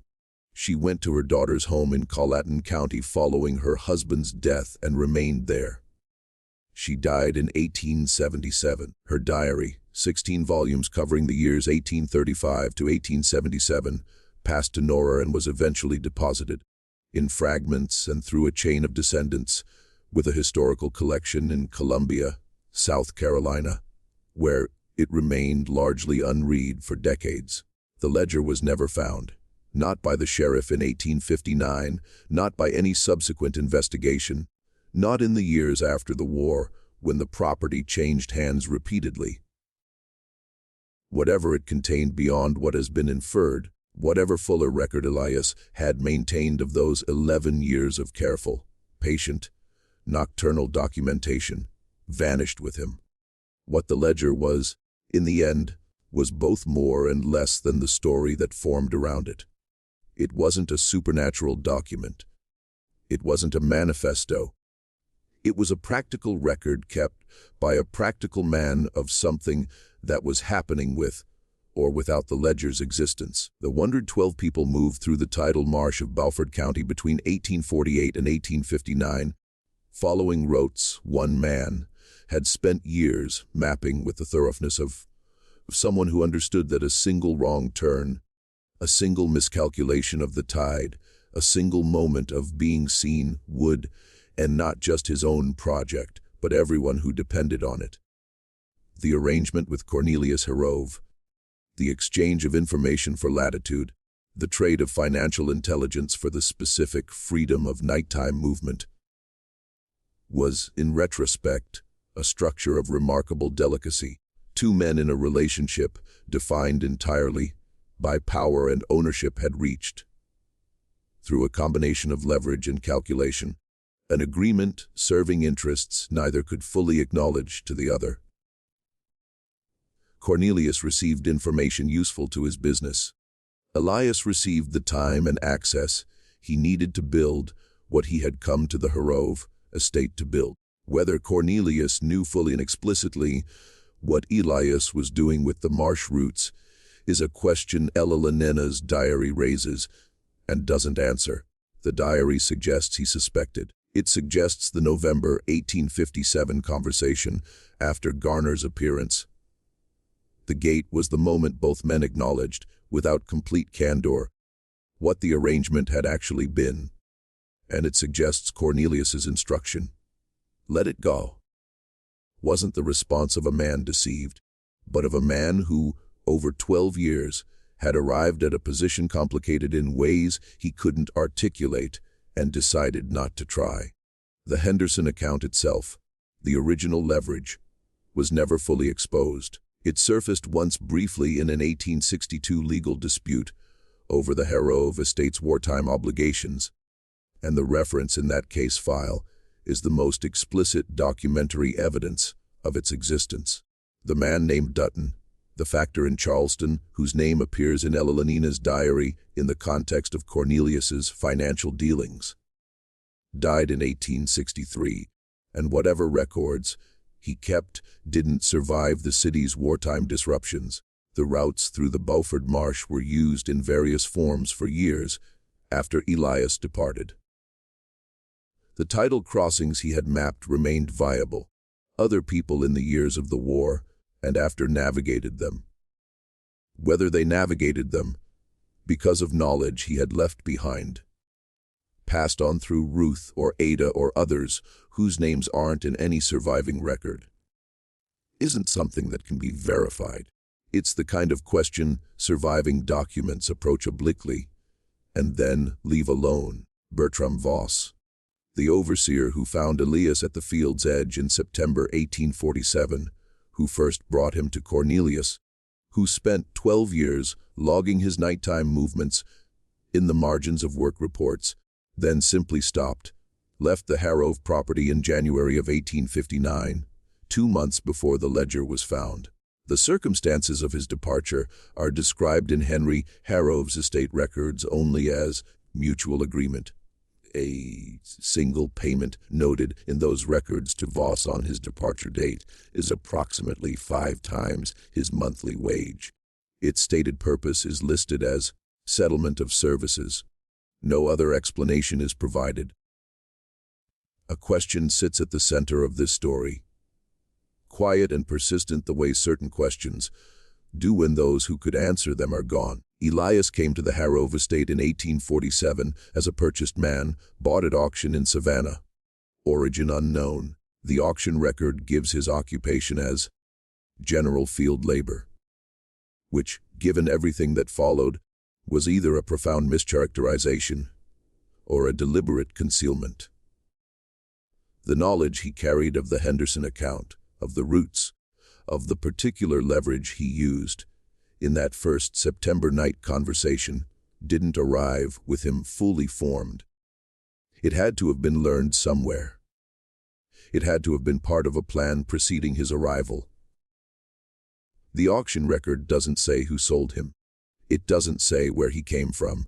She went to her daughter's home in Colleton County following her husband's death and remained there. She died in 1877. Her diary, 16 volumes covering the years 1835 to 1877, passed to Nora and was eventually deposited, in fragments and through a chain of descendants, with a historical collection in Columbia, South Carolina, where it remained largely unread for decades. The ledger was never found, not by the sheriff in 1859, not by any subsequent investigation, not in the years after the war, when the property changed hands repeatedly. Whatever it contained beyond what has been inferred, whatever fuller record Elias had maintained of those 11 years of careful, patient, nocturnal documentation, vanished with him. What the ledger was, in the end, was both more and less than the story that formed around it. It wasn't a supernatural document. It wasn't a manifesto. It was a practical record kept by a practical man of something that was happening with or without the ledger's existence. The 112 people moved through the tidal marsh of Beaufort County between 1848 and 1859. Following Rotes, one man had spent years mapping with the thoroughness of someone who understood that a single wrong turn, a single miscalculation of the tide, a single moment of being seen would, and not just his own project, but everyone who depended on it. The arrangement with Cornelius Herove, the exchange of information for latitude, the trade of financial intelligence for the specific freedom of nighttime movement, was, in retrospect, a structure of remarkable delicacy. Two men in a relationship defined entirely by power and ownership had reached, through a combination of leverage and calculation, an agreement serving interests neither could fully acknowledge to the other. Cornelius received information useful to his business. Elias received the time and access he needed to build what he had come to the Herove estate to build. Whether Cornelius knew fully and explicitly what Elias was doing with the marsh roots is a question Ella Lenena's diary raises and doesn't answer. The diary suggests he suspected. It suggests the November 1857 conversation after Garner's appearance. The gate was the moment both men acknowledged, without complete candor, what the arrangement had actually been. And it suggests Cornelius's instruction. Let it go. Wasn't the response of a man deceived, but of a man who, over 12 years, had arrived at a position complicated in ways he couldn't articulate and decided not to try. The Henderson account itself, the original leverage, was never fully exposed. It surfaced once briefly in an 1862 legal dispute over the Herove estate's wartime obligations, and the reference in that case file is the most explicit documentary evidence of its existence. The man named Dutton, the factor in Charleston, whose name appears in Ella Lenena's diary in the context of Cornelius's financial dealings, died in 1863, and whatever records he kept didn't survive the city's wartime disruptions. The routes through the Beaufort Marsh were used in various forms for years after Elias departed. The tidal crossings he had mapped remained viable. Other people in the years of the war and after navigated them. Whether they navigated them because of knowledge he had left behind, passed on through Ruth or Ada or others whose names aren't in any surviving record, isn't something that can be verified. It's the kind of question surviving documents approach obliquely and then leave alone. Bertram Voss, the overseer who found Elias at the field's edge in September 1847, who first brought him to Cornelius, who spent 12 years logging his nighttime movements in the margins of work reports, then simply stopped, left the Herove property in January of 1859, 2 months before the ledger was found. The circumstances of his departure are described in Henry Herove's estate records only as mutual agreement. A single payment noted in those records to Voss on his departure date is approximately 5 times his monthly wage. Its stated purpose is listed as settlement of services. No other explanation is provided. A question sits at the center of this story. Quiet and persistent the way certain questions do when those who could answer them are gone. Elias came to the Herove estate in 1847 as a purchased man, bought at auction in Savannah. Origin unknown. The auction record gives his occupation as general field labor, which, given everything that followed, was either a profound mischaracterization or a deliberate concealment. The knowledge he carried of the Henderson account, of the roots, of the particular leverage he used in that first September night conversation, didn't arrive with him fully formed. It had to have been learned somewhere. It had to have been part of a plan preceding his arrival. The auction record doesn't say who sold him. It doesn't say where he came from.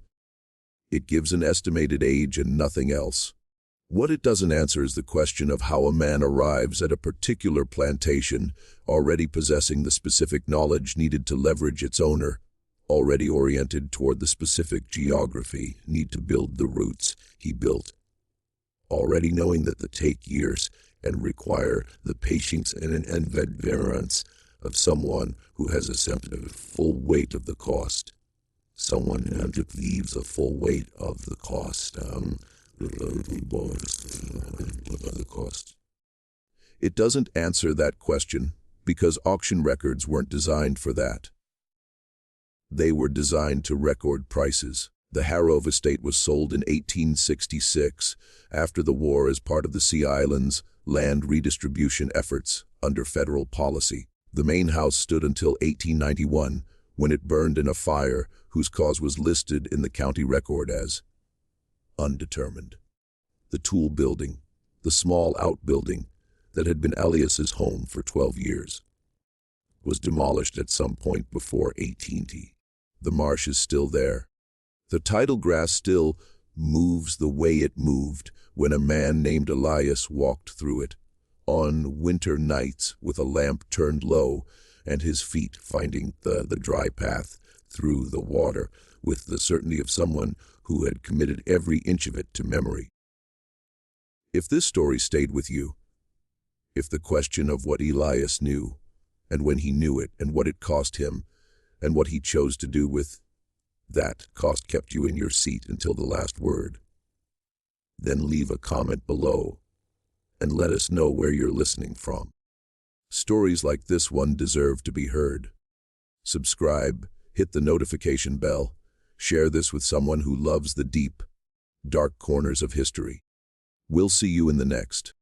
It gives an estimated age and nothing else. What it doesn't answer is the question of how a man arrives at a particular plantation, already possessing the specific knowledge needed to leverage its owner, already oriented toward the specific geography need to build the roots he built, already knowing that they take years and require the patience and perseverance of someone who has accepted the full weight of the cost. Someone who leaves the full weight of the cost. It doesn't answer that question because auction records weren't designed for that. They were designed to record prices. The Harrow estate was sold in 1866 after the war as part of the Sea Islands land redistribution efforts under federal policy. The main house stood until 1891 when it burned in a fire whose cause was listed in the county record as undetermined. The tool building, the small outbuilding that had been Elias's home for 12 years, was demolished at some point before 1880. The marsh is still there. The tidal grass still moves the way it moved when a man named Elias walked through it on winter nights with a lamp turned low and his feet finding the dry path through the water with the certainty of someone who had committed every inch of it to memory. If this story stayed with you, if the question of what Elias knew, and when he knew it, and what it cost him, and what he chose to do with that cost kept you in your seat until the last word, then leave a comment below and let us know where you're listening from. Stories like this one deserve to be heard. Subscribe, hit the notification bell, share this with someone who loves the deep, dark corners of history. We'll see you in the next.